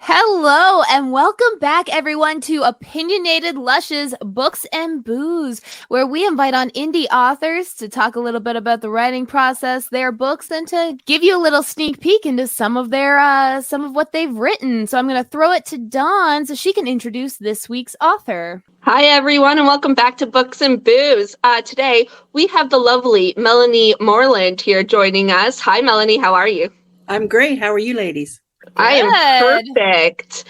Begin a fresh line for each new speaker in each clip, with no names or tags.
Hello and welcome back, everyone, to Opinionated Lushes Books and Booze, where we invite on indie authors to talk a little bit about the writing process, their books, and to give you a little sneak peek into some of what they've written. So I'm going to throw it to Dawn so she can introduce this week's author.
Hi, everyone, and welcome back to Books and Booze. Today, we have the lovely Melanie Moreland here joining us. Hi, Melanie. How are you?
I'm great. How are you, ladies?
I am perfect.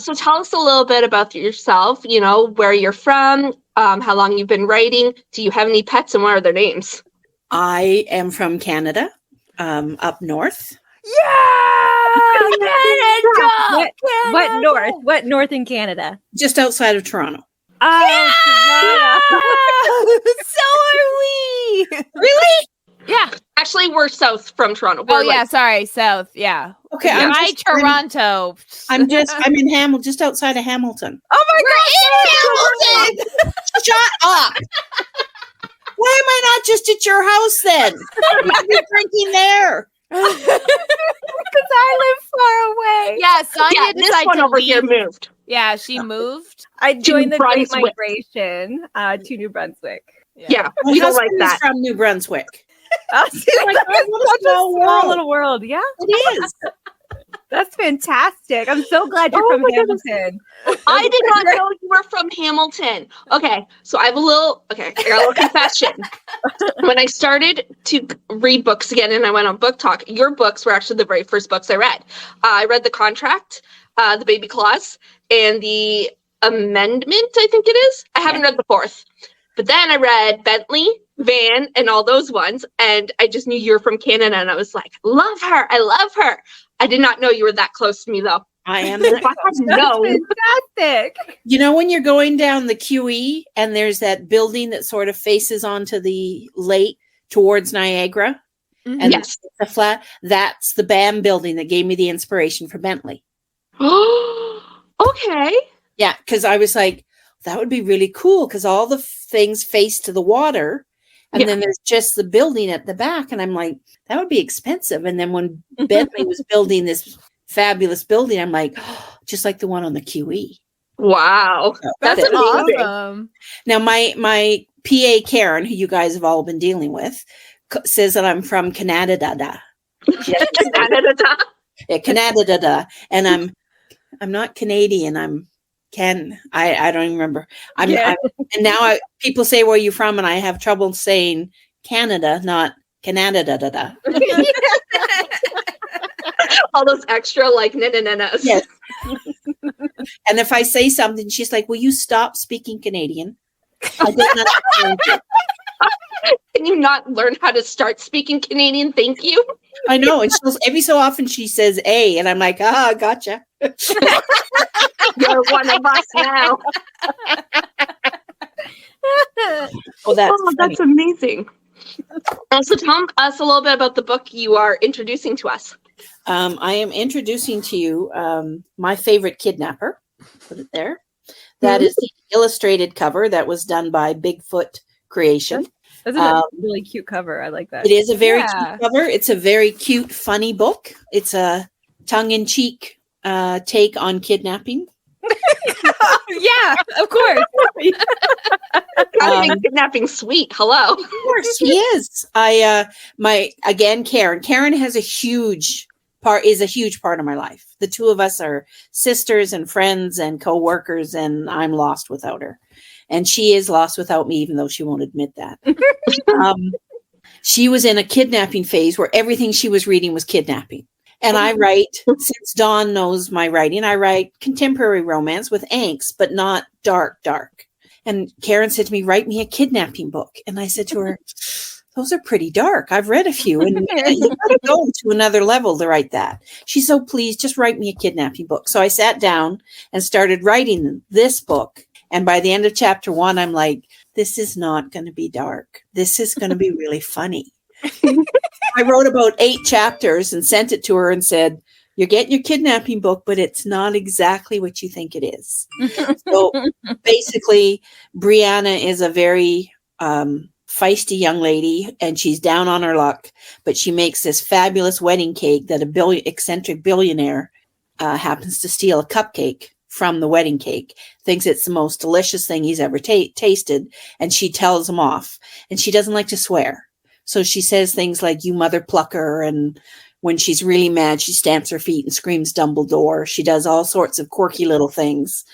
So tell us a little bit about yourself, where you're from, how long you've been writing. Do you have any pets and what are their names?
I am from Canada, up north.
Yeah! Canada!
What north? What north in Canada?
Just outside of Toronto.
Oh, so are we!
Really?
Yeah.
Actually, we're south from Toronto.
Sorry, south. Yeah.
Okay.
Yeah, Toronto.
I'm in Hamilton, just outside of Hamilton.
Oh my God!
Hamilton! Shut up! Why am I not just at your house then? You're drinking there.
Because I live far away.
Yeah, Sonia
this one over here moved.
Yeah, she moved.
I joined the Great
Brunswick.
Migration to New Brunswick.
Yeah,
My
we don't like
husband
that.
is from New Brunswick.
Oh, see,
What a small
little world. Yeah,
It is.
that's fantastic. I'm so glad you're from Hamilton.
I did not know you were from Hamilton. Okay, so I got a little confession. When I started to read books again and I went on Book Talk, your books were actually the very first books I read. I read The Contract, The Baby Clause, and The Amendment, I think it is. I haven't read the fourth. But then I read Bentley, Van, and all those ones, and I just knew you were from Canada, and I was like, love her. I love her. I did not know you were that close to me, though.
I am.
If I had known.
Fantastic.
You know, when you're going down the QE and there's that building that sort of faces onto the lake towards Niagara, and
Yes.
the flat, that's the BAM building that gave me the inspiration for Bentley.
Okay.
Yeah, because I was like, that would be really cool because all the things face to the water, and then there's just the building at the back, and I'm like, that would be expensive. And then when Bentley was building this fabulous building, I'm like, just like the one on the QE.
Wow. That's amazing.
Awesome.
Now, my PA Karen, who you guys have all been dealing with, says that I'm from Canada. Yeah, Canada, and I'm not Canadian. I don't even remember. And now people say where you're from, and I have trouble saying Canada, not Canada.
All those extra na-na-na-nas.
Yes. And if I say something, she's like, "Will you stop speaking Canadian?" I did not understand you.
Can you not learn how to start speaking Canadian? Thank you.
I know, and every so often she says "a," and I'm like, gotcha.
You're one of us now. That's amazing. So tell us a little bit about the book you are introducing to us.
I am introducing to you My Favorite Kidnapper. Put it there. That is the illustrated cover that was done by Bigfoot Creation.
That's a really cute cover. I like that.
It is a very cute cover. It's a very cute, funny book. It's a tongue-in-cheek take on kidnapping.
Yeah, of course.
How to make kidnapping sweet. Hello.
Of course, he is. Karen has a huge part of my life. The two of us are sisters and friends and co-workers, and I'm lost without her. And she is lost without me, even though she won't admit that. She was in a kidnapping phase where everything she was reading was kidnapping. And I write, since Dawn knows my writing, I write contemporary romance with angst, but not dark. And Karen said to me, write me a kidnapping book. And I said to her, those are pretty dark. I've read a few, and you got to go to another level to write that. She's so pleased, just write me a kidnapping book. So I sat down and started writing this book. And by the end of chapter 1, I'm like, this is not going to be dark. This is going to be really funny. I wrote about 8 chapters and sent it to her and said, you're getting your kidnapping book, but it's not exactly what you think it is. So basically, Brianna is a very feisty young lady, and she's down on her luck, but she makes this fabulous wedding cake that eccentric billionaire happens to steal a cupcake from the wedding cake, thinks it's the most delicious thing he's ever tasted, and she tells him off. And she doesn't like to swear. So she says things like, "You mother plucker," and when she's really mad, she stamps her feet and screams Dumbledore. She does all sorts of quirky little things.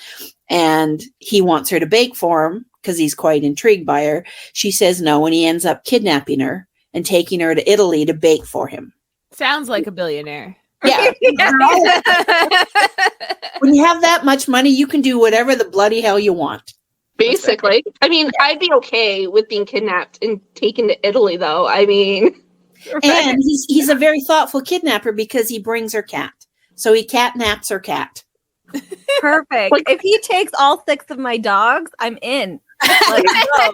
And he wants her to bake for him because he's quite intrigued by her. She says no, and he ends up kidnapping her and taking her to Italy to bake for him.
Sounds like a billionaire.
Yeah. When you have that much money, you can do whatever the bloody hell you want.
Basically. I mean, I'd be okay with being kidnapped and taken to Italy, though. I mean...
And he's a very thoughtful kidnapper because he brings her cat. So he catnaps her cat.
Perfect.
Like-
if he takes all 6 of my dogs, I'm in. Let's go.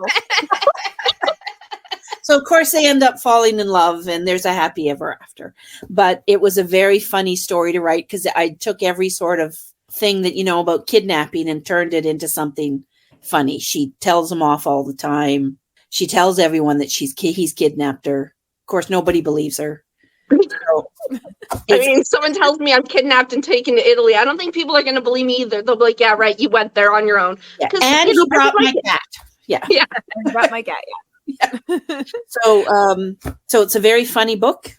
So, of course, they end up falling in love and there's a happy ever after. But it was a very funny story to write because I took every sort of thing that you know about kidnapping and turned it into something funny. She tells him off all the time. She tells everyone that he's kidnapped her. Of course, nobody believes her. So,
I mean, someone tells me I'm kidnapped and taken to Italy. I don't think people are going to believe me either. They'll be like, "Yeah, right, you went there on your own."
yeah. And he brought my cat. Yeah.
I brought my cat.
So it's a very funny book.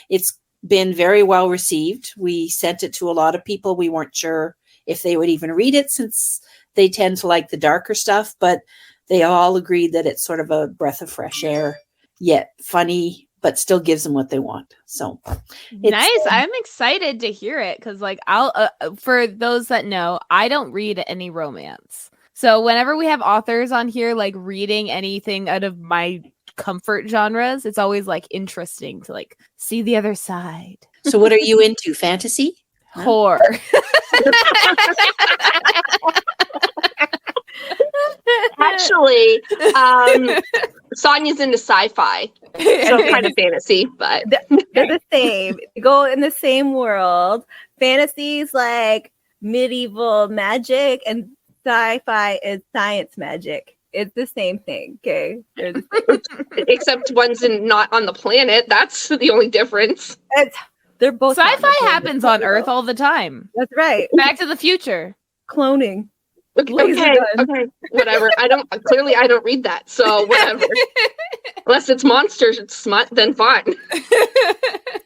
It's been very well received. We sent it to a lot of people. We weren't sure if they would even read it since they tend to like the darker stuff, but they all agreed that it's sort of a breath of fresh air, yet funny, but still gives them what they want. So
Nice. I'm excited to hear it because, like, I'll for those that know, I don't read any romance. So whenever we have authors on here, like reading anything out of my comfort genres, it's always like interesting to like see the other side.
So what are you into? Fantasy?
Horror.
Actually, Sonia's into sci-fi, so kind of fantasy, but
They're the same. They go in the same world. Fantasy's like medieval magic and sci-fi is science magic. It's the same thing, okay? They're the same.
except one's not on the planet. That's the only difference.
They're both not
Sci-fi
the same.
happens on Earth all the time.
That's right.
Back to the Future.
Cloning.
Okay, okay, whatever. I don't read that, so whatever. Unless it's monsters smut, then fine.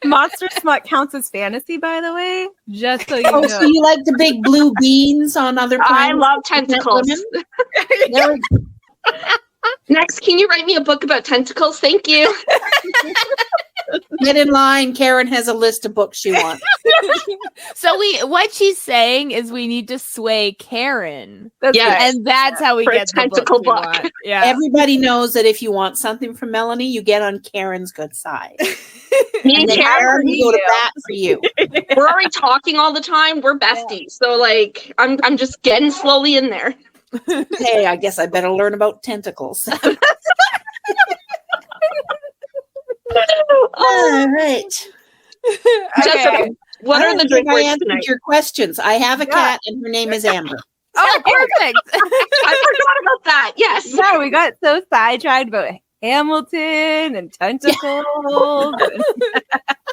Monster Smut counts as fantasy, by the way.
Just so you
Oh,
know.
so you like the big blue beans on other planets?
I love tentacles.
There we go.
Next, can you write me a book about tentacles? Thank you.
Get in line. Karen has a list of books she wants.
So what she's saying is we need to sway Karen.
That's
Yeah.
right.
And that's how we
For a
get the
tentacle
books we
book.
want. Yeah.
Everybody knows that if you want something from Melanie, you get on Karen's good side.
Me
And
and
then
Karen,
Karen will go to bat for you.
we're already talking all the time. We're besties, so like I'm just getting slowly in there.
Hey, I guess I better learn about tentacles. All right.
Jessica, what
I
are
don't
the
think
drink
I
words
answered
tonight?
your questions. I have a cat, and her name is Amber.
Oh, perfect.
I forgot about that. Yes.
Yeah, we got so sidetracked about Hamilton and tentacles.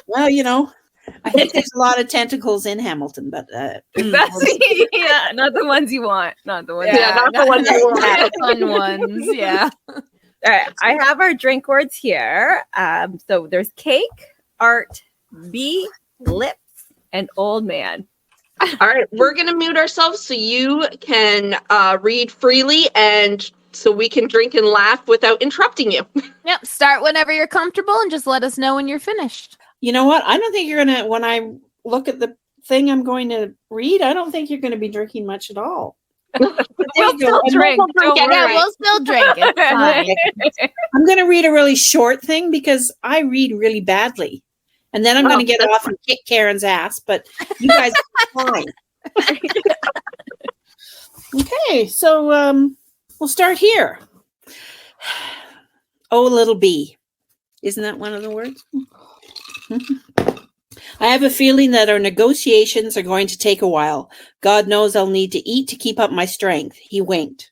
Well, you know, I think there's a lot of tentacles in Hamilton, but
yeah, not the ones you want. Not the ones.
Yeah, not the ones you want.
The fun ones. Yeah.
All right, I have our drink words here. So there's cake, art, bee, lips, and old man.
All right, we're gonna mute ourselves so you can read freely, and so we can drink and laugh without interrupting you.
Yep. Start whenever you're comfortable and just let us know when you're finished.
you know what? I don't think you're going to, when I look at the thing I'm going to read, I don't think you're going to be drinking much at all.
We'll still drink.
Yeah,
anyway.
we'll still drink. It's fine.
I'm going to read a really short thing because I read really badly. And then I'm going to get
that's
off and kick Karen's ass, but you guys are fine. Okay, so we'll start here. Oh, little bee. Isn't that one of the words? I have a feeling that our negotiations are going to take a while. God knows I'll need to eat to keep up my strength. He winked.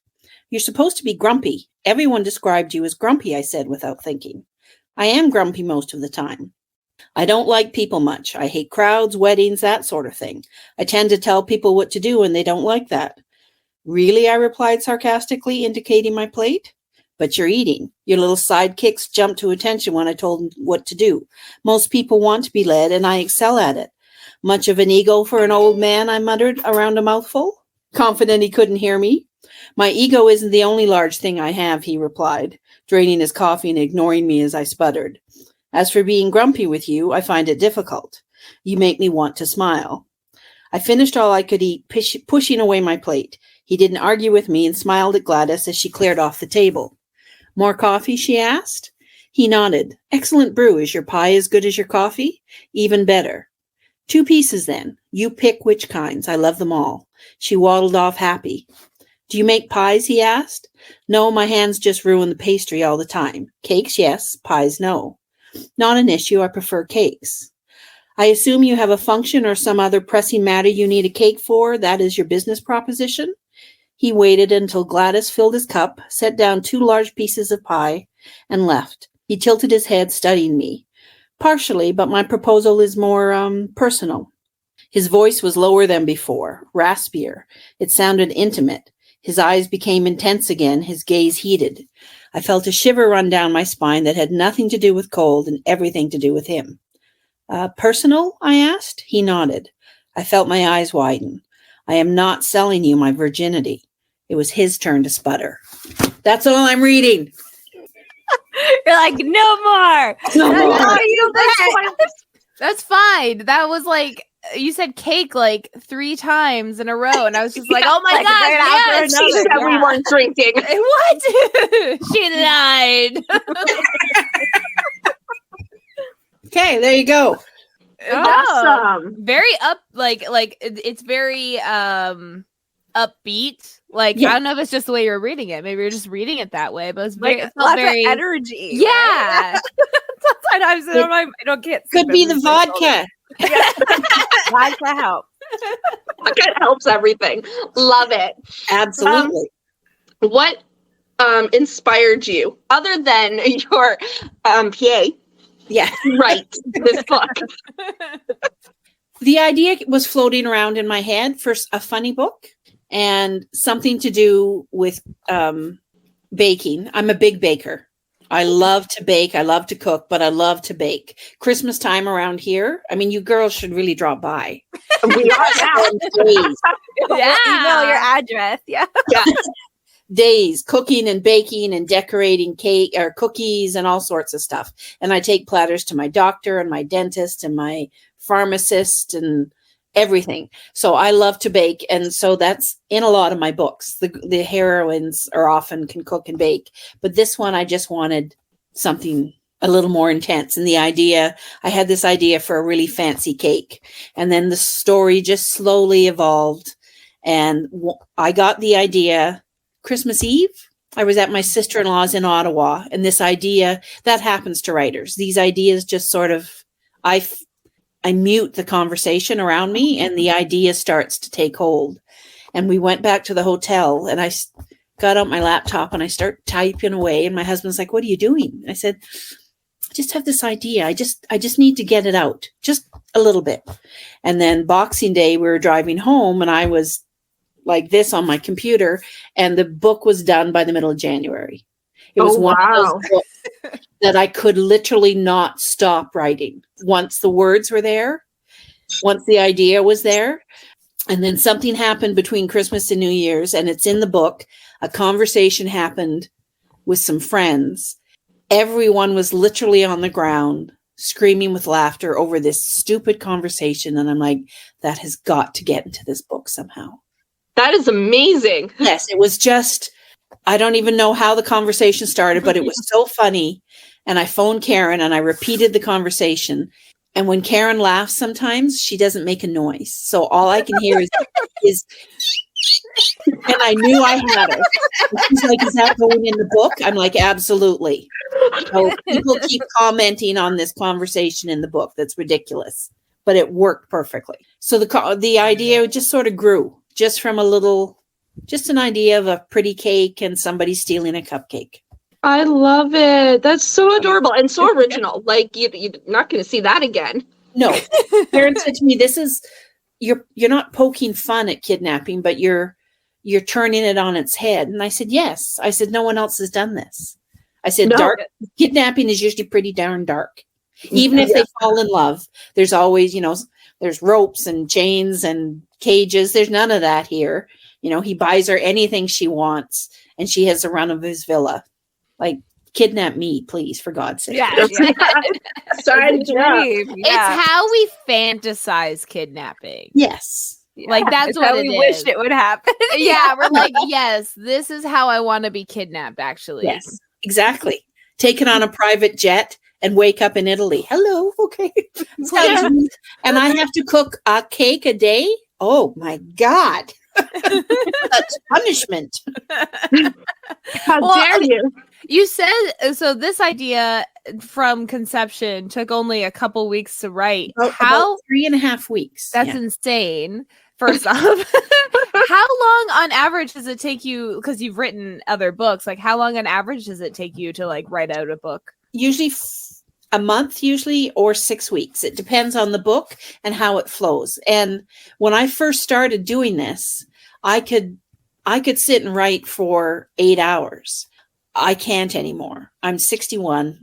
You're supposed to be grumpy. Everyone described you as grumpy, I said without thinking. I am grumpy most of the time. I don't like people much. I hate crowds, weddings, that sort of thing. I tend to tell people what to do and they don't like that. Really? I replied sarcastically, indicating my plate. But you're eating. Your little sidekicks jumped to attention when I told them what to do. Most people want to be led and I excel at it. Much of an ego for an old man, I muttered around a mouthful, confident he couldn't hear me. My ego isn't the only large thing I have, he replied, draining his coffee and ignoring me as I sputtered. As for being grumpy with you, I find it difficult. You make me want to smile. I finished all I could eat, pushing away my plate. He didn't argue with me and smiled at Gladys as she cleared off the table. More coffee, she asked. He nodded. Excellent brew. Is your pie as good as your coffee? Even better. 2 pieces then. You pick which kinds. I love them all. She waddled off happy. Do you make pies? He asked. No, my hands just ruin the pastry all the time. Cakes, yes. Pies, no. Not an issue. I prefer cakes. I assume you have a function or some other pressing matter you need a cake for. That is your business proposition? He waited until Gladys filled his cup, set down 2 large pieces of pie, and left. He tilted his head, studying me. Partially, but my proposal is more, personal. His voice was lower than before, raspier. It sounded intimate. His eyes became intense again, his gaze heated. I felt a shiver run down my spine that had nothing to do with cold and everything to do with him. Personal? I asked. He nodded. I felt my eyes widen. I am not selling you my virginity. It was his turn to sputter. That's all I'm reading.
You're like, no more.
No more.
That's fine. That was like, you said cake like 3 times in a row, and I was just like, oh my
Like,
God,
right after
yes!
another.
She said we
Yeah.
weren't drinking.
What? She lied.
Okay, there you go.
Awesome.
Very it's very upbeat. Like,
Yeah.
I don't know if it's just the way you're reading it. Maybe you're just reading it that way, but it's very,
Like
it felt
lots
very
of energy.
Yeah.
Sometimes I don't get.
Could be the vodka.
Vodka help.
It helps everything. Love it.
Absolutely.
What inspired you other than your PA
Yeah.
to write this book?
The idea was floating around in my head for a funny book and something to do with baking. I'm a big baker. I love to bake. I love to cook, but I love to bake. Christmas time around here. I mean, you girls should really drop by.
We are now.
Days,
Yeah.
Email your address. Yeah.
days cooking and baking and decorating cake or cookies and all sorts of stuff. And I take platters to my doctor and my dentist and my pharmacist and everything. So I love to bake. And so that's in a lot of my books. The heroines are often can cook and bake. But this one, I just wanted something a little more intense. And I had this idea for a really fancy cake. And then the story just slowly evolved. And I got the idea Christmas Eve. I was at my sister-in-law's in Ottawa. And this idea, that happens to writers. These ideas just sort of, I mute the conversation around me and the idea starts to take hold. And we went back to the hotel and I got out my laptop and I start typing away. And my husband's like, what are you doing? I said, I just have this idea. I just need to get it out just a little bit. And then Boxing Day, we were driving home and I was like this on my computer and the book was done by the middle of January. It was one of those books that I could literally not stop writing once the words were there, once the idea was there. And then something happened between Christmas and New Year's, and it's in the book. A conversation happened with some friends. Everyone was literally on the ground, screaming with laughter over this stupid conversation. And I'm like, that has got to get into this book somehow.
That is amazing.
Yes, it was just, I don't even know how the conversation started, but it was so funny. And I phoned Karen and I repeated the conversation. And when Karen laughs sometimes, she doesn't make a noise. So all I can hear is and I knew I had it. She's like, is that going in the book? I'm like, absolutely. So people keep commenting on this conversation in the book. That's ridiculous. But it worked perfectly. So the idea just sort of grew just from just an idea of a pretty cake and somebody stealing a cupcake.
I love it. That's so adorable and so original. Like you're not going to see that again.
No. Karen said to me, "This is you're not poking fun at kidnapping, but you're turning it on its head." And I said, "Yes." I said, "No one else has done this." I said,
No.
"Dark kidnapping is usually pretty darn dark. Even if they fall in love, there's always, there's ropes and chains and cages. There's none of that here. He buys her anything she wants, and she has a run of his villa. Like, kidnap me, please, for God's sake."
Yeah.
Sign
It's a
me up.
dream.
It's how we fantasize kidnapping.
Yes.
Like, that's
It's
what
how
it
we
is.
wished it would happen.
Yeah, we're like, yes, this is how I want to be kidnapped, actually.
Yes, exactly. Take it on a private jet and wake up in Italy. Hello. Okay. And I have to cook a cake a day. Oh my God. That's punishment.
How dare you?
You said, so this idea from conception took only a couple weeks to write.
About 3.5 weeks.
That's
Yeah.
insane. First off, how long on average does it take you, because you've written other books, like how long on average does it take you to like write out a book?
Usually a month, or 6 weeks. It depends on the book and how it flows. And when I first started doing this, I could sit and write for 8 hours. I can't anymore. I'm 61.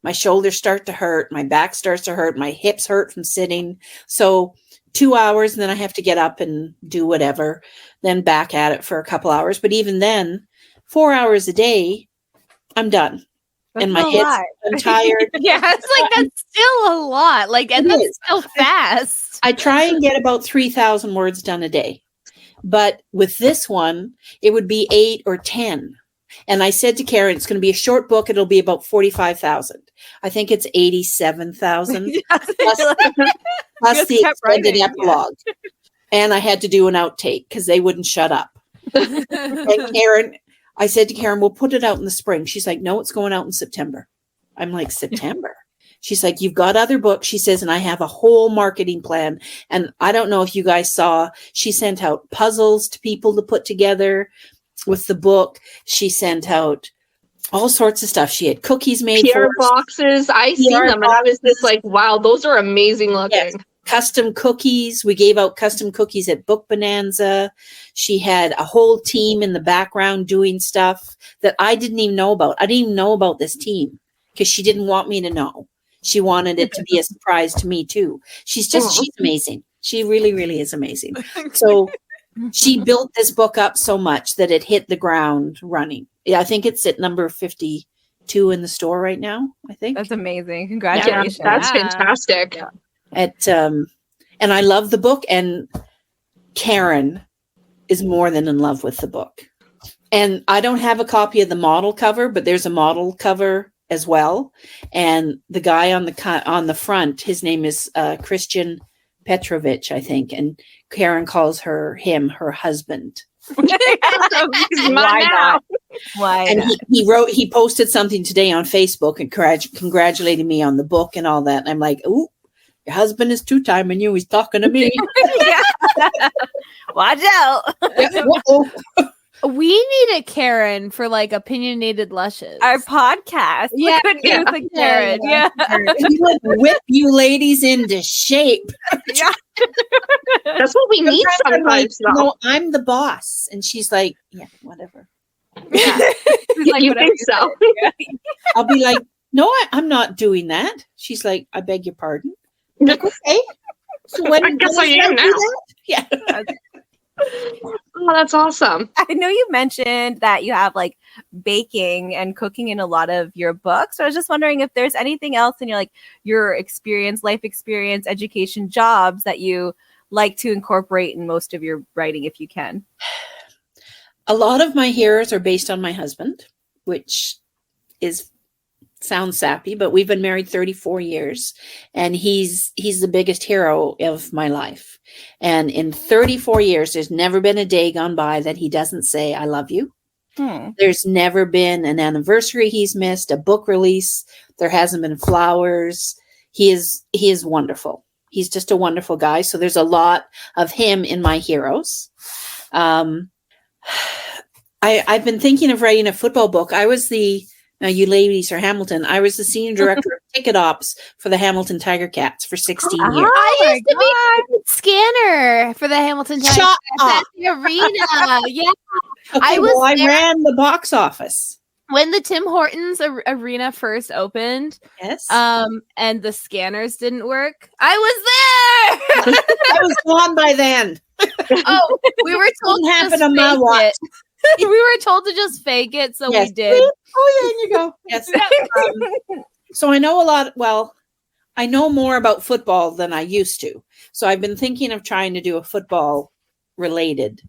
My shoulders start to hurt. My back starts to hurt. My hips hurt from sitting. So 2 hours, and then I have to get up and do whatever, then back at it for a couple hours. But even then, 4 hours a day, I'm done.
That's
and my
a
hips,
lot.
I'm tired.
Yeah, it's like that's still a lot. Like, and
It
that's
is.
still fast.
I try and get about 3,000 words done a day. But with this one, it would be 8 or 10. And I said to Karen, it's going to be a short book. It'll be about 45,000. I think it's 87,000 plus
Just
the
kept
extended
writing,
epilogue. And I had to do an outtake because they wouldn't shut up. And Karen, I said to Karen, we'll put it out in the spring. She's like, no, it's going out in September. I'm like, September? She's like, you've got other books. She says, and I have a whole marketing plan. And I don't know if you guys saw, she sent out puzzles to people to put together with the book. She sent out all sorts of stuff. She had cookies made
PR
for us.
boxes. I seen them, and I was just like, wow, those are amazing looking.
Yes. Custom cookies. We gave out custom cookies at Book Bonanza. She had a whole team in the background doing stuff that I didn't even know about. I didn't even know about this team because she didn't want me to know. She wanted it to be a surprise to me too. She's amazing. She really, really is amazing. So she built this book up so much that it hit the ground running. Yeah, I think it's at number 52 in the store right now, I think.
That's amazing.
Yeah,
Congratulations.
that's
Yeah.
fantastic.
And I love the book, and Karen is more than in love with the book. And I don't have a copy of the model cover, but there's a model cover as well. And the guy on the front, his name is Christian Petrovich, I think, and Karen calls him her husband.
Why not?
Why
And
not?
he posted something today on Facebook and congratulating me on the book and all that. And I'm like, ooh, your husband is two-timing you. He's talking to me.
Watch out.
Uh-oh.
We need a Karen for like opinionated lushes.
Our podcast.
Yeah,
We could use a Karen.
yeah.
He would whip you ladies into shape.
Yeah.
That's what we need
I'm like,
sometimes. though.
no, I'm the boss. And she's like, yeah, whatever.
Like,
You
whatever
think so?
said.
I'll be like, no, I'm not doing that. She's like, I beg your pardon. I'm like, okay. So when
I guess
when
I
should
am
do
now.
that? Yeah.
Oh, that's awesome.
I know you mentioned that you have like baking and cooking in a lot of your books. So I was just wondering if there's anything else in your experience, life experience, education, jobs that you like to incorporate in most of your writing if you can.
A lot of my heroes are based on my husband, which sounds sappy, but we've been married 34 years, and he's the biggest hero of my life. And in 34 years, there's never been a day gone by that he doesn't say, I love you. There's never been an anniversary he's missed, a book release. There hasn't been flowers. He is wonderful. He's just a wonderful guy. So there's a lot of him in my heroes. I've been thinking of writing a football book. I was the Now, you ladies are Hamilton. I was the senior director of ticket ops for the Hamilton Tiger Cats for 16 years.
I used to be a scanner for the Hamilton Tiger
Shut
at
up.
the arena. Yeah.
Okay, I ran the box office.
When the Tim Hortons arena first opened,
Yes.
and the scanners didn't work, I was there.
I was gone by then.
Oh, we were told to
Didn't
just
happen on my
fake
watch.
it. We were told to just fake it, so
Yes.
we did.
Oh, yeah, and you go. Yes. So I know a lot. Well, I know more about football than I used to. So I've been thinking of trying to do a football related.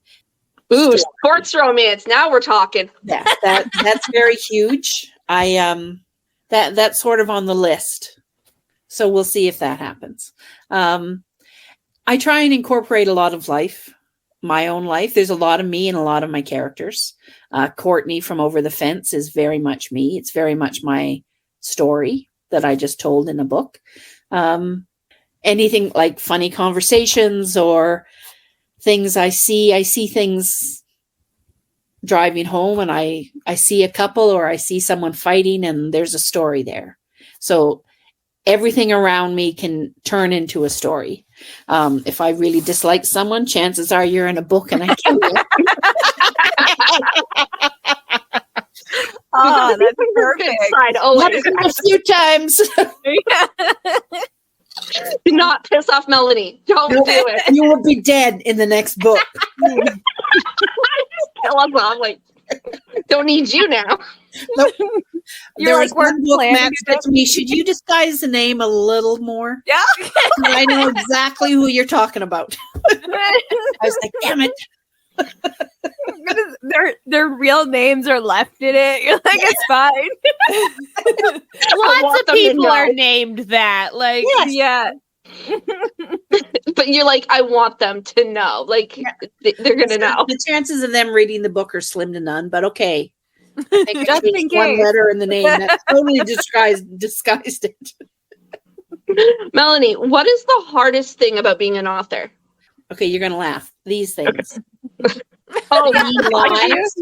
Ooh, sports romance. Now we're talking.
Yeah, that's very huge. That's sort of on the list. So we'll see if that happens. I try and incorporate a lot of life, my own life. There's a lot of me and a lot of my characters. Courtney from Over the Fence is very much me. It's very much my story that I just told in a book. Anything like funny conversations or things I see things driving home, and I see a couple or I see someone fighting, and there's a story there. So everything around me can turn into a story. If I really dislike someone, chances are you're in a book and I kill you.
Oh, that's
Good
perfect.
side always.
Happened a few times.
Do not piss off Melanie. Don't do it.
You will be dead in the next book.
Kill us off. Like, don't need you now.
Nope.
You're
There
like,
was one
we're
book,
planning
Matt said to me, should you disguise the name a little more?
Yeah.
So I know exactly who you're talking about. I was like, damn it.
Their real names are left in it. You're like, it's fine.
Lots
want
of
them to
people are
know.
named that. Like,
Yes.
Yeah.
But you're like, I want them to know. Like, they're going to know.
The chances of them reading the book are slim to none, but okay. I think I
Just
changed
in
one
case.
letter in the name. That totally disguised it.
Melanie, what is the hardest thing about being an author?
Okay, you're gonna laugh. These things.
Oh,
Reading lines,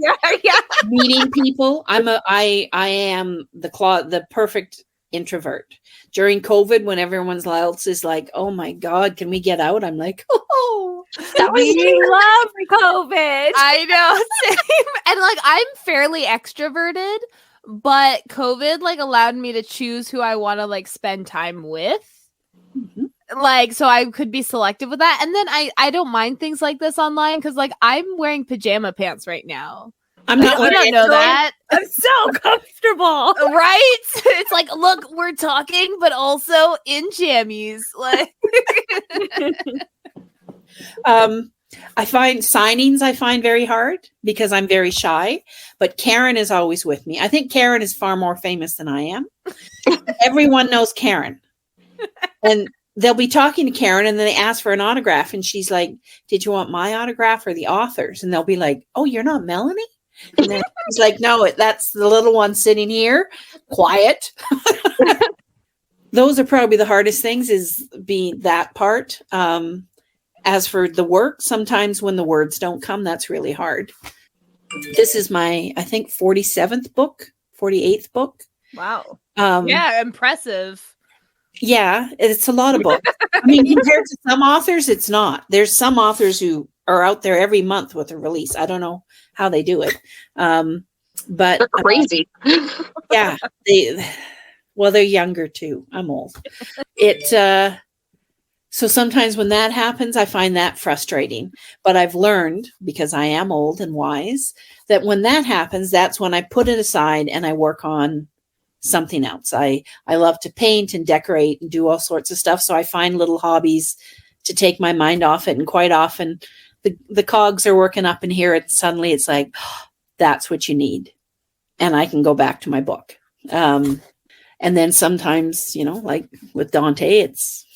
Yeah.
meeting people. I am the perfect introvert. During COVID, when everyone else is like, "Oh my God, can we get out?" I'm like, "Oh,
that was
We love COVID.
I know, same. And like, I'm fairly extroverted, but COVID like allowed me to choose who I want to like spend time with.
Mhm.
Like, so I could be selective with that. And then I don't mind things like this online because like I'm wearing pajama pants right now.
I'm
Like,
not
you don't
wearing
know
it.
that,
I'm so comfortable.
right? It's like, look, we're talking, but also in jammies. Like,
I find signings very hard because I'm very shy, but Karen is always with me. I think Karen is far more famous than I am. Everyone knows Karen. And they'll be talking to Karen and then they ask for an autograph and she's like, "Did you want my autograph or the author's?" And they'll be like, "Oh, you're not Melanie?" And then she's like, "No, that's the little one sitting here, quiet." Those are probably the hardest things, is being that part. As for the work, sometimes when the words don't come, that's really hard. This is my, I think, 47th book, 48th book.
Wow.
yeah, impressive.
Yeah, it's a lot of books. I mean, compared to some authors, it's not. There's some authors who are out there every month with a release. I don't know how they do it. But
they're crazy.
yeah, they're younger too. I'm old. So sometimes when that happens, I find that frustrating. But I've learned, because I am old and wise, that when that happens, that's when I put it aside and I work on something else. I love to paint and decorate and do all sorts of stuff. So I find little hobbies to take my mind off it. And quite often the cogs are working up in here and suddenly it's like, oh, that's what you need. And I can go back to my book. And then sometimes, like with Dante, it's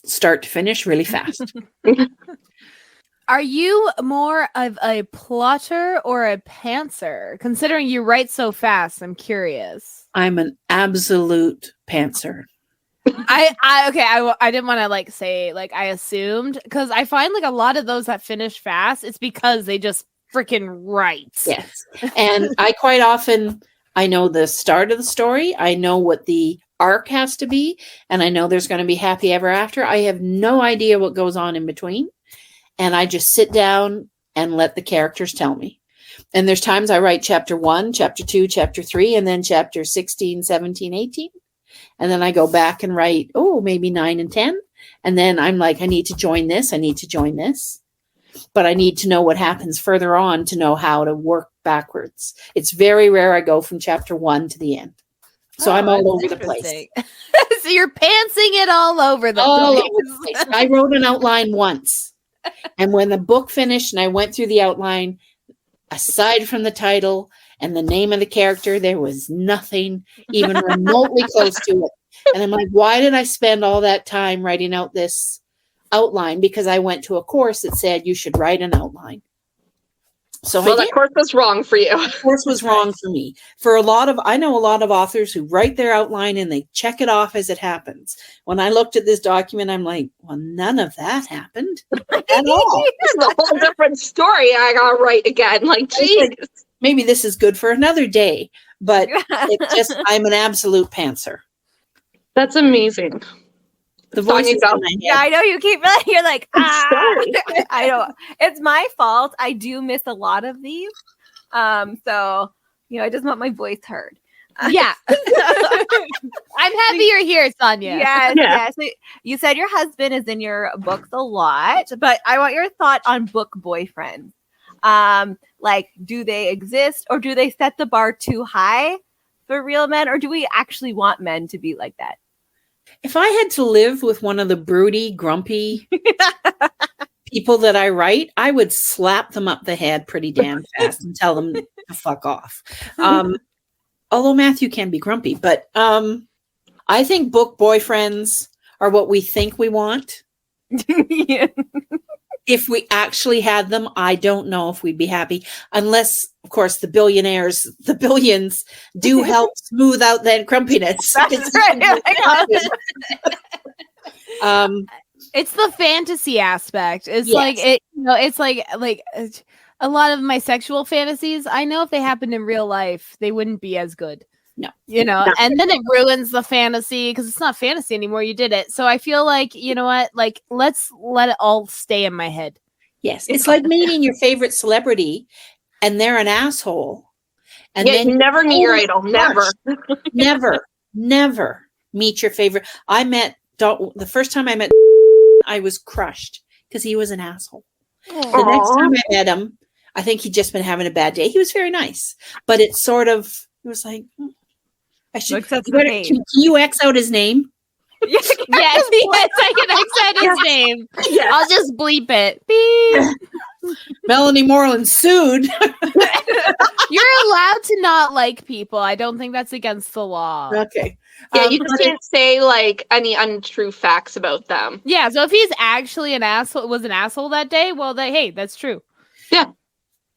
start to finish really fast.
Are you more of a plotter or a pantser? Considering you write so fast, I'm curious.
I'm an absolute pantser.
I didn't want to like say like I assumed, because I find like a lot of those that finish fast, it's because they just freaking write.
Yes. And I quite often, I know the start of the story. I know what the arc has to be. And I know there's going to be happy ever after. I have no idea what goes on in between. And I just sit down and let the characters tell me. And there's times I write chapter 1, chapter 2, chapter 3, and then chapter 16, 17, 18. And then I go back and write, maybe 9 and 10. And then I'm like, I need to join this. I need to join this. But I need to know what happens further on to know how to work backwards. It's very rare I go from chapter 1 to the end. So I'm all over the place.
So you're pantsing it all over the place.
I wrote an outline once. And when the book finished and I went through the outline, aside from the title and the name of the character, there was nothing even remotely close to it. And I'm like, why did I spend all that time writing out this outline? Because I went to a course that said you should write an outline. So
that course was wrong for you.
The course was wrong for me. I know a lot of authors who write their outline and they check it off as it happens. When I looked at this document, I'm like, well, none of that happened at all.
It's a whole different story I gotta write again. Like, geez.
Maybe this is good for another day, but I'm an absolute pantser.
That's amazing.
The voice is in my head.
Yeah, I know you keep. You're like,
sorry.
I don't. It's my fault. I do miss a lot of these. So I just want my voice heard.
Yeah. I'm happy you're here, Sonia.
Yes. So you said your husband is in your books a lot, but I want your thought on book boyfriends. Like, do they exist, or do they set the bar too high for real men, or do we actually want men to be like that?
If I had to live with one of the broody, grumpy people that I write, I would slap them up the head pretty damn fast and tell them to fuck off. Although Matthew can be grumpy, but I think book boyfriends are what we think we want.
Yeah.
If we actually had them, I don't know if we'd be happy, unless, of course, the billions do help smooth out that grumpiness.
That's right.
It's the fantasy aspect. It's
Yes.
like it. It's like a lot of my sexual fantasies. I know if they happened in real life, they wouldn't be as good.
No.
And then it ruins the fantasy because it's not fantasy anymore. You did it. So I feel like, you know what? Like, let's let it all stay in my head.
Yes. It's like meeting your favorite celebrity and they're an asshole. And
then you never meet your idol.
Never meet your favorite. The first time I met, I was crushed because he was an asshole.
Aww.
The next time I met him, I think he'd just been having a bad day. He was very nice, but it was like, I should. Can you X out his name?
Yes, I can X out his name. Yes. I'll just bleep it. Beep.
Melanie Moreland sued.
You're allowed to not like people. I don't think that's against the law.
Okay.
Yeah, you just can't say like any untrue facts about them.
Yeah, so if he's actually an asshole that day, well, hey, that's true.
Yeah.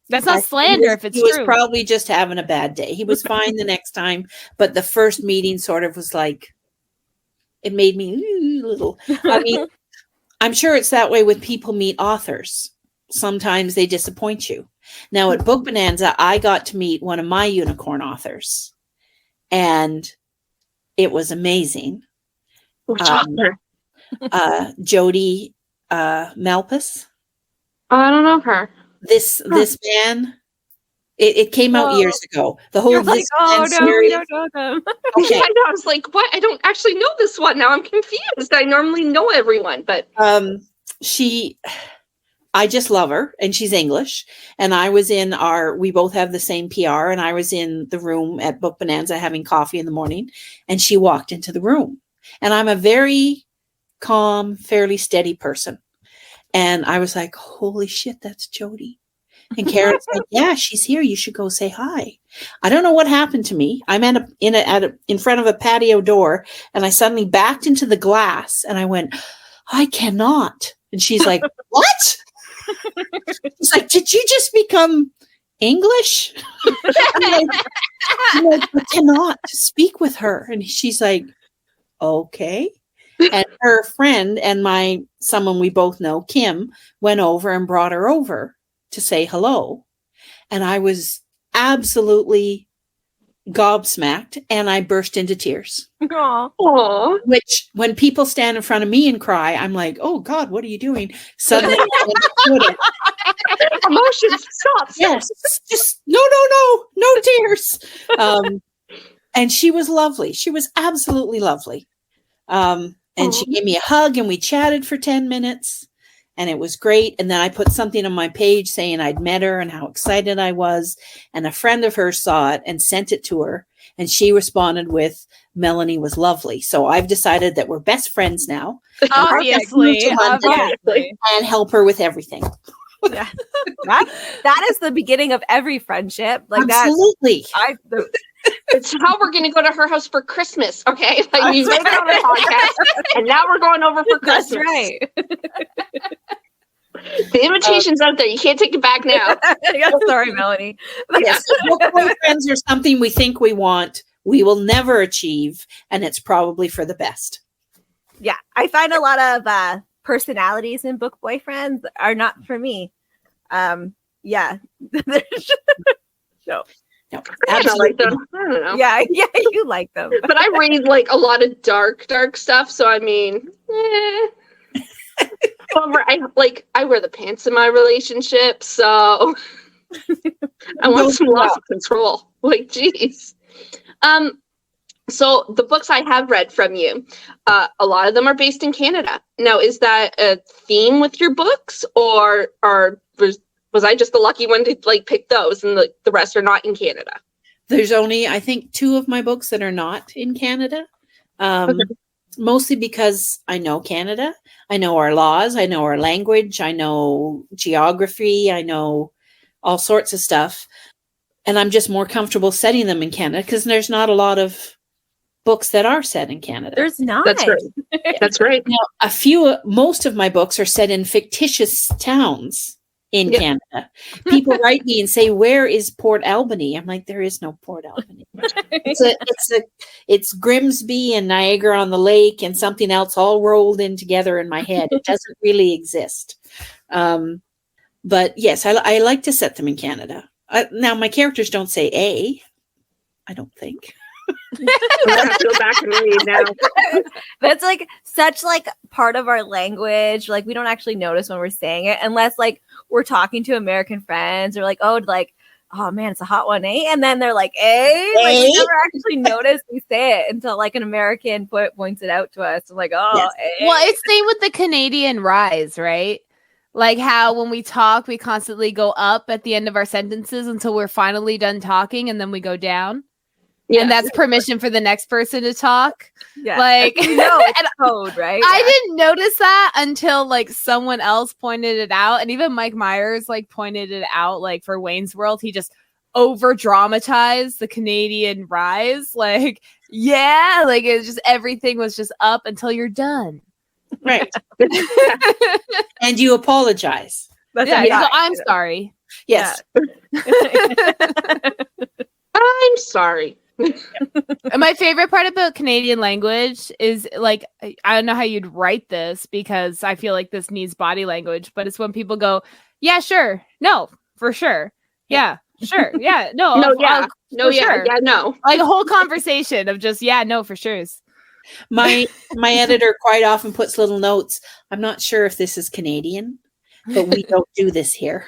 That's not slander if it's true.
He was probably just having a bad day. He was fine the next time, but the first meeting sort of was like, it made me little. I mean, I'm sure it's that way when people meet authors. Sometimes they disappoint you. Now at Book Bonanza, I got to meet one of my unicorn authors, and it was amazing. Jody Malpas.
I don't know her.
This man, it came out years ago. The whole
series. We don't know them.
Okay. I know. I was like, what? I don't actually know this one. Now I'm confused. I normally know everyone, but
I just love her, and she's English. And I was we both have the same PR, and I was in the room at Book Bonanza having coffee in the morning, and she walked into the room. And I'm a very calm, fairly steady person. And I was like, holy shit, that's Jody. And Karen's like, yeah, she's here. You should go say hi. I don't know what happened to me. I'm in front of a patio door, and I suddenly backed into the glass, and I went, I cannot. And she's like, what? She's like, did you just become English? I'm like, I cannot speak with her. And she's like, okay. And her friend and someone we both know, Kim, went over and brought her over to say hello. And I was absolutely gobsmacked and I burst into tears.
Aw.
Aw.
Which, when people stand in front of me and cry, I'm like, oh God, what are you doing? Suddenly, I understood it.
Emotions, stop.
Yes, just no tears. And she was lovely. She was absolutely lovely. And she gave me a hug and we chatted for 10 minutes and it was great. And then I put something on my page saying I'd met her and how excited I was. And a friend of hers saw it and sent it to her. And she responded with, Melanie was lovely. So I've decided that we're best friends now.
Obviously.
And help her with everything.
Yeah. That is the beginning of every friendship. Like
Absolutely.
It's how we're going to go to her house for Christmas, okay? Like you made it on the podcast, and now we're going over for Christmas.
That's right.
The invitation's out there. You can't take it back now.
Sorry, Melanie.
Yes, book boyfriends are something we think we want, we will never achieve, and it's probably for the best.
Yeah, I find a lot of personalities in book boyfriends are not for me. Yeah. No.
I don't like them. I don't know.
Yeah, you like them.
But I read like a lot of dark stuff. So I mean, However, I wear the pants in my relationship, so I want some loss of control. Like, geez. So the books I have read from you, a lot of them are based in Canada. Now, is that a theme with your books, or was I just the lucky one to like pick those and the rest are not in Canada?
There's only, I think, 2 of my books that are not in Canada.
Okay.
Mostly because I know Canada. I know our laws. I know our language. I know geography. I know all sorts of stuff. And I'm just more comfortable setting them in Canada because there's not a lot of books that are set in Canada.
There's not.
That's right. That's right.
Now, most of my books are set in fictitious towns in Canada. People write me and say, where is Port Albany? I'm like, there is no Port Albany. It's Grimsby and Niagara on the Lake and something else all rolled in together in my head. It doesn't really exist. But yes, I like to set them in Canada. Now, my characters don't say A, I don't think.
I have to go back and read now.
That's like such like part of our language. Like we don't actually notice when we're saying it unless like we're talking to American friends or like, oh man, it's a hot one, eh? And then they're like, eh? Like we never actually notice we say it until like an American points it out to us. I'm like, oh,
yes.
eh?
Well, it's same with the Canadian rise, right? Like how when we talk, we constantly go up at the end of our sentences until we're finally done talking and then we go down. Yeah. And that's permission for the next person to talk.
Yeah.
Like,
it's code, right?
I didn't notice that until like someone else pointed it out. And even Mike Myers like pointed it out, like for Wayne's World, he just over dramatized the Canadian rise. Like, yeah, like it's just everything was just up until you're done.
Right. And you apologize.
That's
so I'm sorry.
Yes.
I'm sorry.
My favorite part about Canadian language is like, I don't know how you'd write this because I feel like this needs body language, but it's when people go, yeah, sure. No, for sure. Yeah, sure. Yeah, no.
No, yeah. No, yeah.
Sure.
Yeah, no.
Like a whole conversation of just, yeah, no, for sure.
My editor quite often puts little notes. I'm not sure if this is Canadian, but we don't do this here.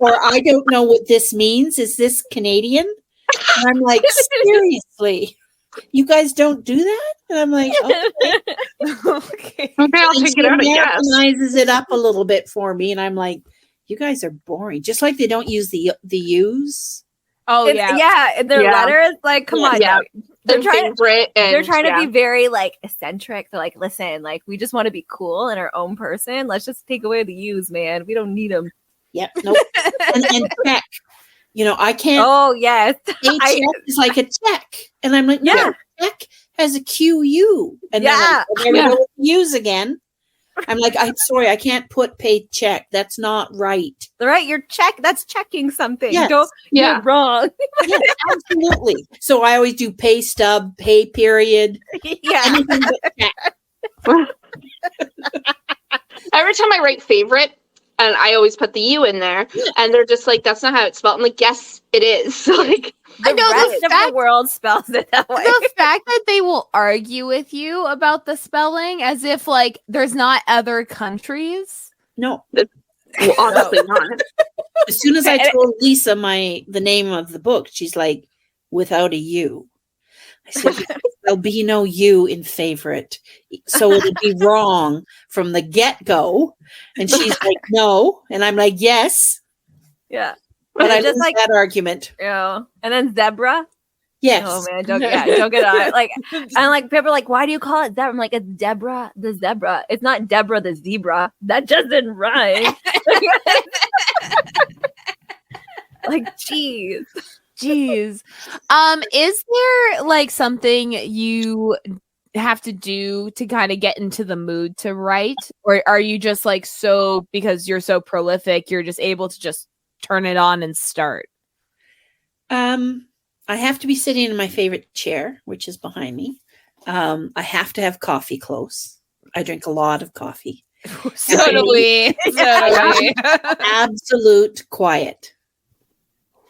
Or I don't know what this means. Is this Canadian? And I'm like, seriously, you guys don't do that? And I'm like, okay.
I'll take it out, I guess.
Organizes it up a little bit for me, and I'm like, you guys are boring. Just like they don't use the U's.
Oh
yeah. Their letters, like, come on.
Yeah.
They're trying
to
be very like eccentric. They're like, listen, like we just want to be cool in our own person. Let's just take away the U's, man. We don't need them.
Yep. Nope. and check. I can't.
Oh, yes.
A check is like a check. And I'm like, no, check has a QU. And there we go with U's again. I'm like, I'm sorry, I can't put pay check. That's not right.
Right, that's checking something.
Yes.
You're wrong.
Yes, absolutely. So I always do pay stub, pay period.
Yeah.
Anything but check.
Every time I write favorite, And I always put the U in there. And they're just like, that's not how it's spelled. I'm like, yes, it is. So like,
The
I know
rest
the
of
fact
the world spells it that way.
the fact that they will argue with you about the spelling as if like there's not other countries.
No.
well, honestly not.
As soon as I told Lisa the name of the book, she's like, without a U. I said, there'll be no U in favorite. So it'll be wrong from the get-go. And she's like, no. And I'm like, yes.
Yeah.
But I
just
lose that argument.
Yeah. And then zebra.
Yes.
Oh man, don't get on. Like, and like people are like, why do you call it zebra? I'm like, it's Deborah the zebra. It's not Deborah the zebra. That doesn't rhyme. Like, jeez.
Is there like something you have to do to kind of get into the mood to write, or are you just like, so because you're so prolific, you're just able to just turn it on and start?
I have to be sitting in my favorite chair, which is behind me. I have to have coffee close. I drink a lot of coffee.
So do we.
Absolute quiet.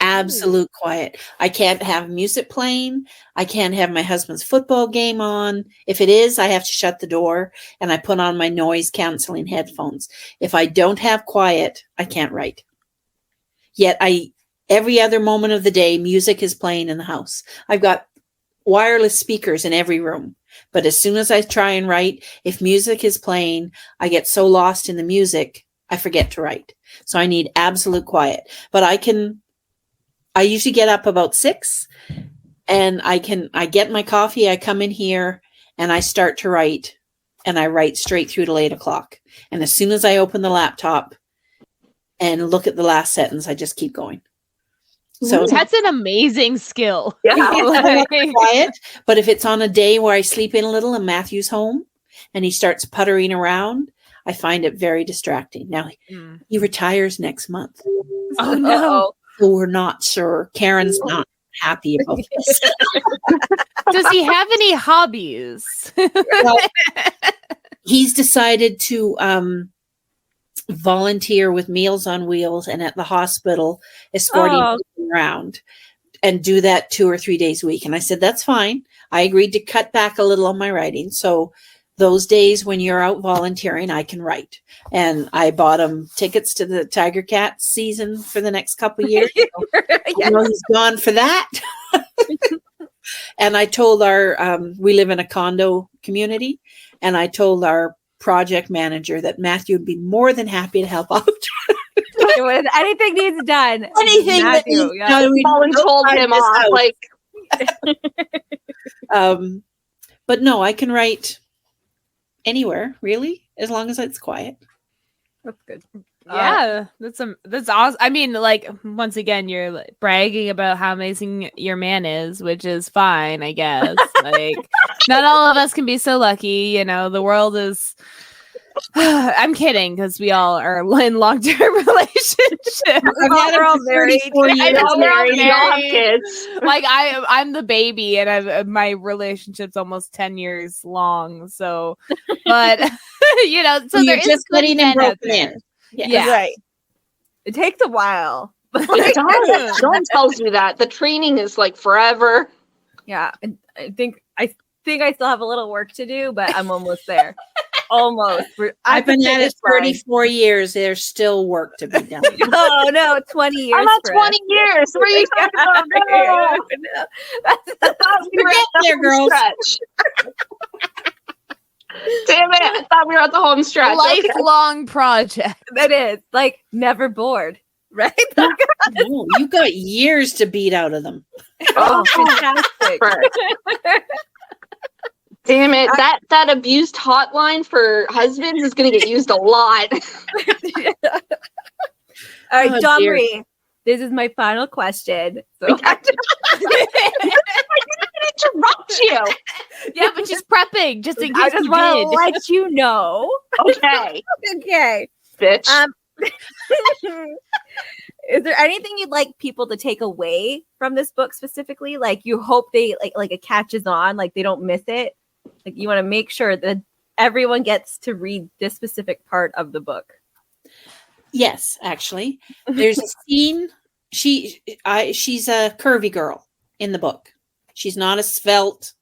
Absolute quiet. I can't have music playing. I can't have my husband's football game on. If it is, I have to shut the door and I put on my noise canceling headphones. If I don't have quiet, I can't write. Yet every other moment of the day, music is playing in the house. I've got wireless speakers in every room. But as soon as I try and write, if music is playing, I get so lost in the music, I forget to write. So I need absolute quiet. But I usually get up about 6 and I get my coffee. I come in here and I start to write, and I write straight through till 8 o'clock. And as soon as I open the laptop and look at the last sentence, I just keep going. So
That's an amazing skill.
Yeah.
Quiet. But if it's on a day where I sleep in a little and Matthew's home and he starts puttering around, I find it very distracting. Now he retires next month.
Oh no.
So we're not sure. Karen's not happy about this.
Does he have any hobbies?
Well, he's decided to volunteer with Meals on Wheels and at the hospital escorting people around and do that 2 or 3 days a week. And I said, that's fine. I agreed to cut back a little on my writing. So those days when you're out volunteering, I can write. And I bought him tickets to the Tiger Cat season for the next couple of years. You know, he's gone for that. And I told we live in a condo community, and I told our project manager that Matthew would be more than happy to help out.
When anything needs done.
Anything that
Matthew,
needs
yeah.
done, we
Always
don't
told
find
him
this
off.
out.
Like,
But no, I can write anywhere, really, as long as it's quiet.
That's good.
Yeah, that's awesome. I mean, like, once again, you're like, bragging about how amazing your man is, which is fine, I guess. Like, not all of us can be so lucky. You know, the world is. I'm kidding, because we all are in long-term relationships.
We're all married.
we're all married, we all have kids.
Like I'm the baby, and my relationship's almost 10 years long. So, but you know, so
you're
there
just
is good
getting
men
them
out
broken
there.
in.
Yeah.
Right. It takes a while.
It does. No one tells you that. The training is like forever.
Yeah. I think I still have a little work to do, but I'm almost there. Almost.
I've been at it
for
34 years. There's still work to be done.
Oh no, 20 years.
I'm at 20 years. What are you talking about? No. I thought we were at the
there,
home
girls.
stretch. Damn it. I thought we were at the home stretch. Okay.
Lifelong project.
That is like never bored, right?
No, you got years to beat out of them.
Oh, fantastic.
Damn it. That abused hotline for husbands is going to get used a lot.
All right,
Oh,
Dawn
dear.
Marie, this is my final question. So
I didn't interrupt you.
Yeah, but she's prepping just in
I
case
just
you
want
did.
to let you know.
Okay.
Okay.
Bitch.
Is there anything you'd like people to take away from this book specifically? Like you hope they like it catches on, like they don't miss it. Like you want to make sure that everyone gets to read this specific part of the book.
Yes, actually. There's a scene. She's a curvy girl in the book. She's not a svelte,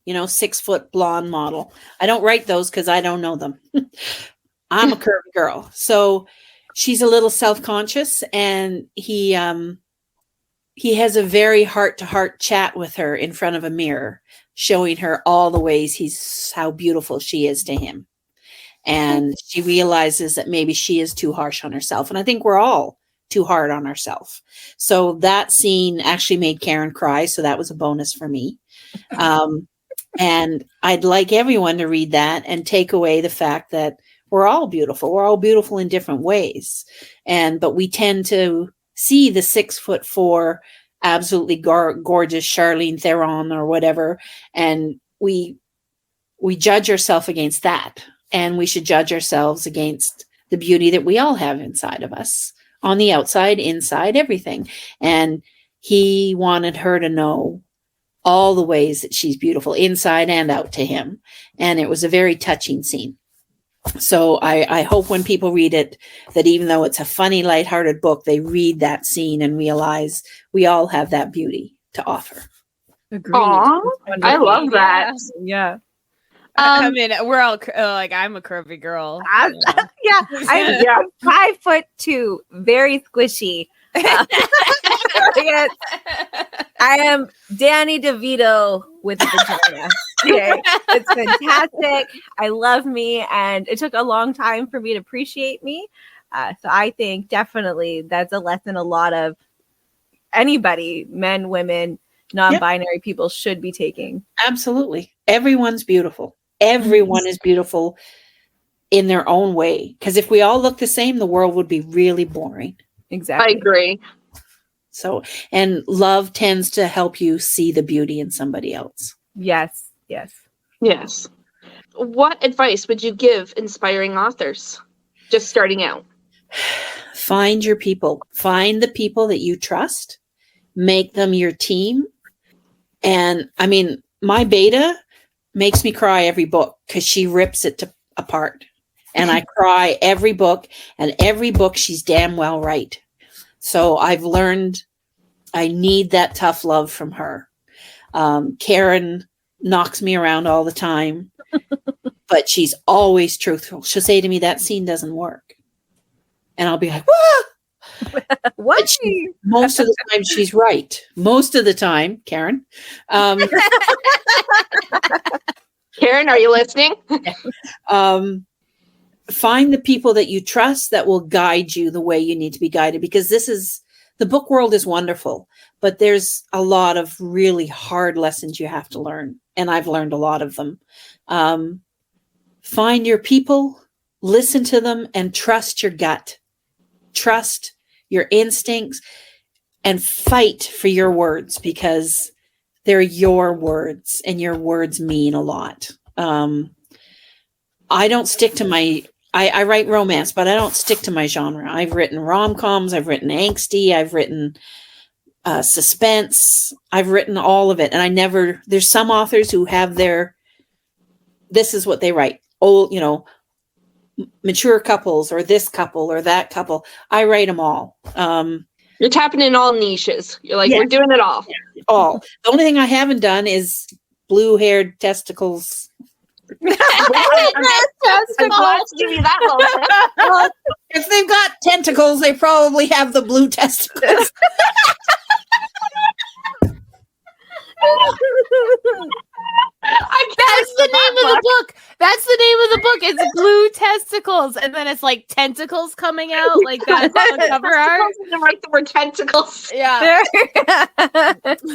6-foot blonde model. I don't write those because I don't know them. I'm a curvy girl. So she's a little self-conscious, and he has a very heart-to-heart chat with her in front of a mirror, showing her all the ways how beautiful she is to him. And she realizes that maybe she is too harsh on herself. And I think we're all too hard on ourselves. So that scene actually made Karen cry. So that was a bonus for me. And I'd like everyone to read that and take away the fact that we're all beautiful. We're all beautiful in different ways. But we tend to see the 6'4", absolutely gorgeous Charlene Theron or whatever. And we judge ourselves against that. And we should judge ourselves against the beauty that we all have inside of us, on the outside, inside, everything. And he wanted her to know all the ways that she's beautiful, inside and out, to him. And it was a very touching scene. So I hope when people read it, that even though it's a funny, lighthearted book, they read that scene and realize we all have that beauty to offer.
Agreed.
Aw, I love that.
Yeah.
I mean, we're all I'm a curvy girl.
Yeah. I'm 5'2", very squishy. Yes. I am Danny DeVito with a vagina. Okay. It's fantastic. I love me, and it took a long time for me to appreciate me. So I think definitely that's a lesson a lot of anybody, men, women, non-binary people should be taking.
Absolutely. Everyone's beautiful. Everyone is beautiful in their own way. Because if we all look the same, the world would be really boring.
Exactly.
I agree.
So, and love tends to help you see the beauty in somebody else.
Yes. Yes.
Yes. What advice would you give inspiring authors just starting out?
Find your people. Find the people that you trust. Make them your team. And I mean, my beta makes me cry every book because she rips it apart. And I cry every book, and every book she's damn well right. So I've learned I need that tough love from her. Karen knocks me around all the time, but she's always truthful. She'll say to me, that scene doesn't work. And I'll be like, what?
What?
Most of the time she's right. Most of the time, Karen.
Karen, are you listening?
Find the people that you trust that will guide you the way you need to be guided, because the book world is wonderful, but there's a lot of really hard lessons you have to learn. And I've learned a lot of them. Find your people, listen to them, and trust your gut. Trust your instincts and fight for your words, because they're your words and your words mean a lot. I don't stick to I write romance, but I don't stick to my genre. I've written rom-coms, I've written angsty, I've written suspense, I've written all of it. And there's some authors who have this is what they write. Old, mature couples, or this couple or that couple. I write them all.
You're tapping in all niches. You're like,
Yes.
we're doing it all.
All. The only thing I haven't done is blue-haired testicles.
I'm glad to give you that little
Well, if they've got tentacles, they probably have the blue testicles.
That's the name of the book. That's the name of the book. It's Blue Testicles, and then it's like tentacles coming out, like that's the cover art.
Write the word tentacles.
Yeah.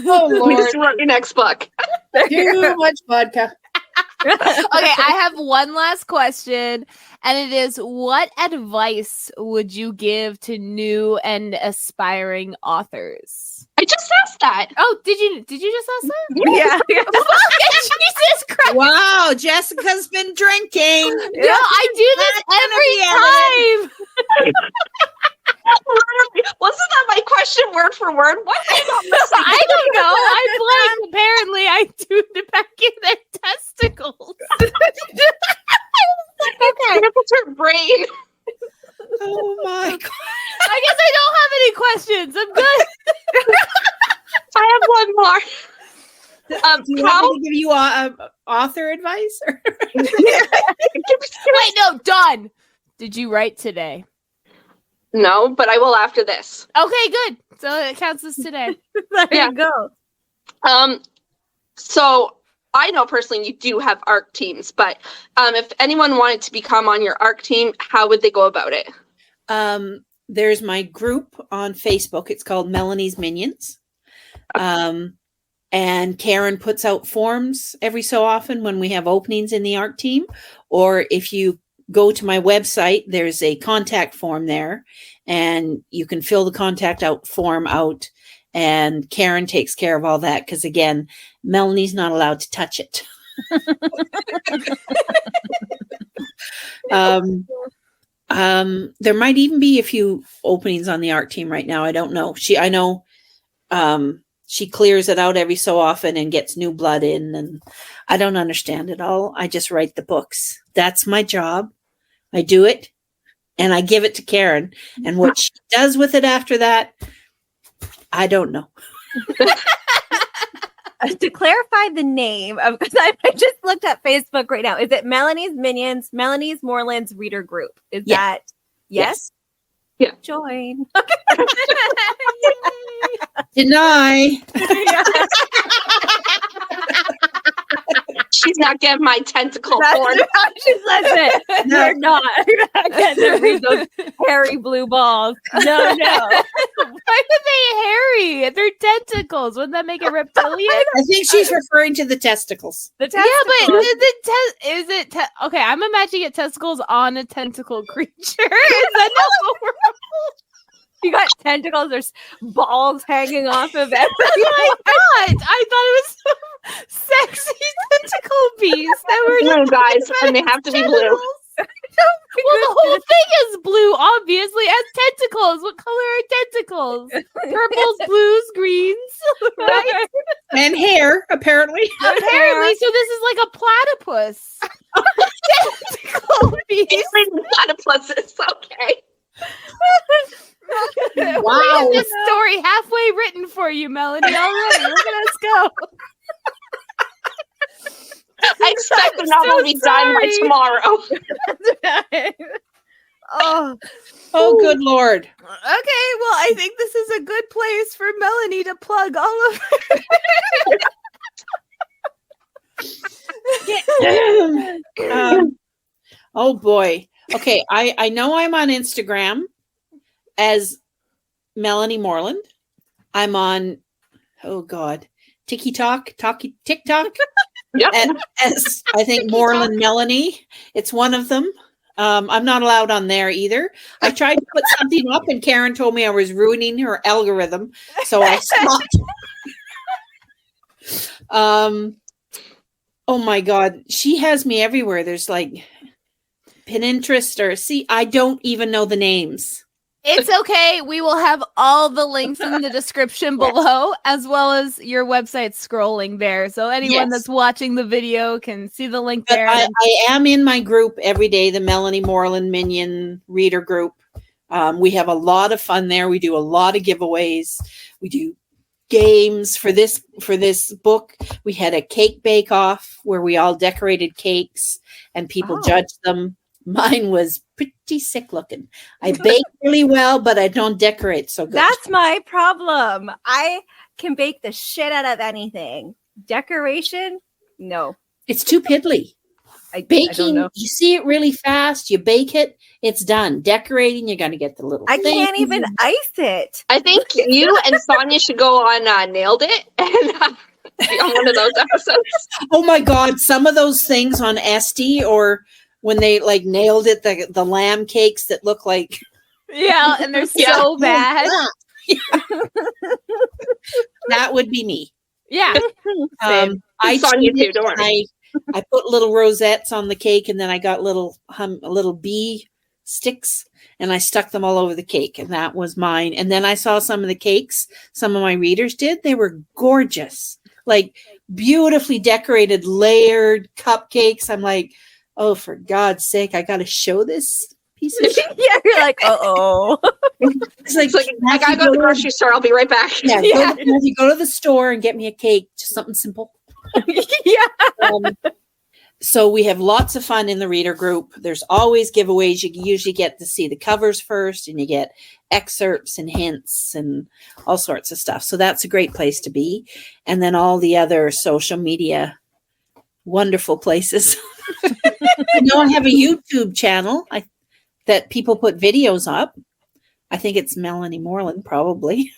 Oh
We just
Lord!
wrote your next book.
Too much vodka.
Okay, I have one last question, and it is: what advice would you give to new and aspiring authors?
I just asked that.
Oh, did you just ask that?
Yeah.
Jesus Christ!
Wow, Jessica's been drinking.
No, I do this every time.
Wasn't that my question word for word? What?
I don't know. I blank. Apparently, I tuned it back in their testicles.
Okay. Her brain.
Oh my God.
I don't have any questions. I'm good.
I have one more.
Do you want me to give you author advice?
Wait, no, done. Did you write today?
No, but I will after this.
Okay, good. So it counts as today.
There
Yeah.
you go.
So I know personally you do have ARC teams, but if anyone wanted to become on your ARC team, how would they go about it?
There's my group on Facebook. It's called Melanie's Minions. And Karen puts out forms every so often when we have openings in the ARC team. Or if you go to my website, there's a contact form there, and you can fill the contact form out. And Karen takes care of all that because, again, Melanie's not allowed to touch it. There might even be a few openings on the ARC team right now. I don't know. I know she clears it out every so often and gets new blood in, and I don't understand it all. I just write the books. That's my job. I do it, and I give it to Karen. And what she does with it after that, I don't know.
To clarify the name of, because I just looked at Facebook right now. Is it Melanie's Minions, Melanie's Moreland's Reader Group? Is that yes?
Yeah.
Join.
Deny.
She's not getting my tentacle
That's
form.
how she says it.
No.
You're not. You're not getting to read those hairy blue balls. No.
Why are they hairy? They're tentacles. Wouldn't that make it reptilian?
I think she's referring to the testicles.
The
Yeah, but
testicles.
is it okay? I'm imagining it testicles on a tentacle creature. Is that not what we're?
You got tentacles. There's balls hanging off of everything.
I thought it was some sexy tentacle piece that were
No, guys, and they have to be blue.
genitals. Well, the whole thing is blue, obviously, as tentacles. What color are tentacles? Purples, blues, greens, right?
And hair, apparently.
Apparently, so this is like a platypus. Tentacle piece.
Platypuses, okay.
Wow.
This story halfway written for you, Melanie. Already, look at us go.
I expect the novel to be done by tomorrow.
Oh, good Lord.
Okay, well, I think this is a good place for Melanie to plug all of her.
Oh boy. Okay, I know I'm on Instagram as Melanie Moreland. I'm on TikTok.
Yep.
And as I think Moreland Melanie. It's one of them. I'm not allowed on there either. I tried to put something up and Karen told me I was ruining her algorithm, so I stopped. Oh my God. She has me everywhere. There's like Pinterest I don't even know the names.
It's okay. We will have all the links in the description below, as well as your website scrolling there. So anyone that's watching the video can see the link
But
there.
I am in my group every day, the Melanie Moreland Minion Reader Group. We have a lot of fun there. We do a lot of giveaways. We do games for this book. We had a cake bake off where we all decorated cakes and people judged them. Mine was pretty sick looking. I bake really well, but I don't decorate so good.
That's my problem. I can bake the shit out of anything. Decoration? No.
It's too piddly.
I don't
Baking,
know.
you see it really fast, you bake it, it's done. Decorating, you got to get the little
I
things.
can't even ice it.
I think you and Sonia should go on Nailed It and be on one of those episodes.
Oh my God, some of those things on Esty or when they like nailed it, the lamb cakes that look like
Yeah, and they're so bad.
That would be me.
Yeah.
I
Sonia too,
cheated
don't worry.
and I put little rosettes on the cake, and then I got little bee sticks, and I stuck them all over the cake, and that was mine. And then I saw some of the cakes some of my readers did. They were gorgeous, like beautifully decorated, layered cupcakes. I'm like, oh, for God's sake, I got to show this piece of shit.
Yeah, you're like, uh-oh.
It's like,
It's like, I gotta go to the grocery store. I'll be right back.
yeah,
Yeah.
you go to the store and get me a cake, just something simple.
Yeah.
So we have lots of fun in the reader group. There's always giveaways. You usually get to see the covers first, and you get excerpts and hints and all sorts of stuff. So that's a great place to be. And then all the other social media wonderful places. I know I have a YouTube channel that people put videos up. I think it's Melanie Moreland, probably.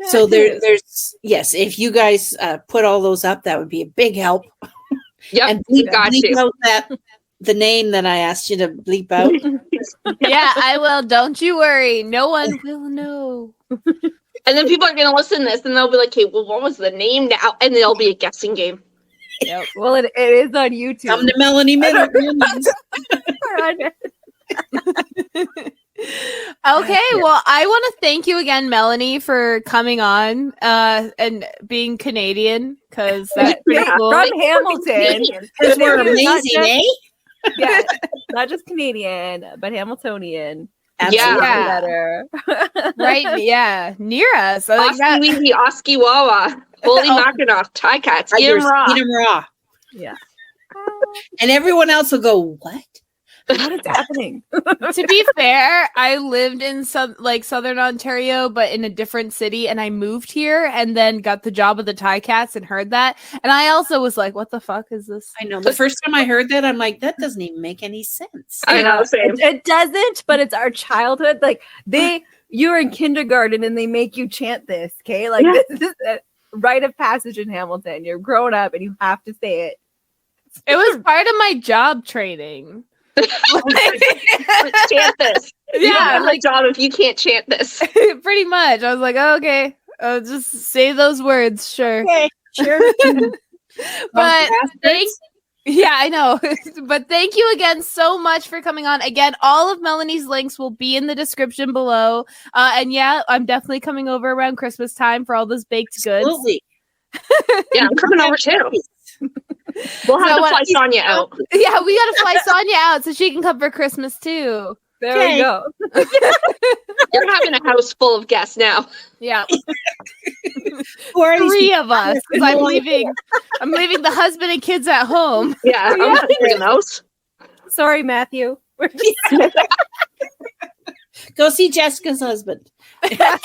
So there's yes, if you guys put all those up, that would be a big help.
Yep.
And bleep
you.
out the name that I asked you to bleep out.
Yeah, I will. Don't you worry. No one will know.
And then people are going to listen to this and they'll be like, hey, well, what was the name now? And it'll be a guessing game.
Yep.
Well, it is on YouTube.
Come to Melanie Millions.
Okay, well, I want to thank you again, Melanie, for coming on and being Canadian, because that's pretty cool.
From Hamilton.
Because we're
Not
amazing,
just-
eh?
Yeah, not just Canadian, but Hamiltonian.
Yeah.
Better.
Right? Yeah, near us. I like that.
Oski Weezy, Oski Wawa, Holy
Oh.
Mackinac, Tie Cats,
Eat
eat 'em raw.
'em raw.
Yeah.
And everyone else will go, what?
What is happening?
To be fair, I lived in southern Ontario, but in a different city, and I moved here and then got the job of the Tie Cats and heard that. And I also was like, what the fuck is this?
I know. The first time I heard that, I'm like, that doesn't even make any sense.
I know, same.
It doesn't, but it's our childhood. Like you're in kindergarten and they make you chant this, okay? Like this is a rite of passage in Hamilton. You're growing up and you have to say it.
It was part of my job training.
Chant this. You don't have a job if you can't chant this.
Pretty much. I was like, oh, okay, I'll just say those words, sure.
Okay, sure.
But yeah, I know. But thank you again so much for coming on. Again, all of Melanie's links will be in the description below. And yeah, I'm definitely coming over around Christmas time for all those baked goods.
Absolutely.
Yeah, I'm coming over too. We'll have to fly Sonia out.
Yeah, we gotta fly Sonia out so she can come for Christmas too.
There we go.
You're having a house full of guests now.
Yeah.
Who are these
3
people?
of us. 'Cause I'm leaving the husband and kids at home.
Yeah, I'm not bringing those.
Sorry, Matthew.
Go see Jessica's husband.
Yeah.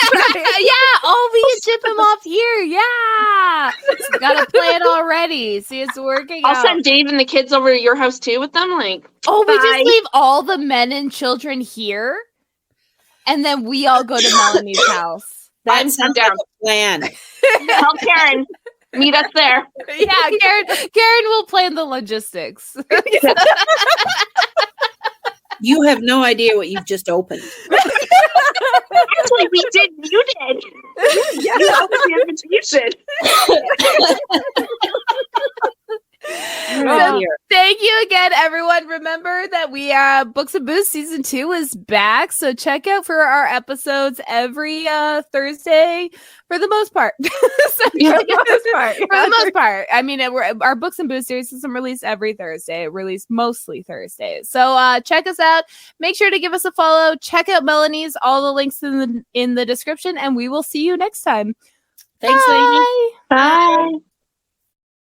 Oh, we can ship him off here. Yeah. Got a plan already. See, it's working
I'll
out.
send Dave and the kids over to your house too with them. Like,
Oh, we
Bye.
just leave all the men and children here, and then we all go to Melanie's house.
That
I'm
sounds
down.
like a plan.
tell Karen, meet us there.
Yeah, Karen will plan the logistics.
You have no idea what you've just opened.
Actually, we did. You did.
Yeah.
You opened the invitation.
Oh, dear.
Thank you again, everyone. Remember that we Books and Booze Season 2 is back, so check out for our episodes every Thursday for the most part. For the most part. I mean, our Books and Booze series is released every Thursday. It released mostly Thursdays. So check us out. Make sure to give us a follow. Check out Melanie's. All the links in the description, and we will see you next time.
Thanks, lady.
Bye.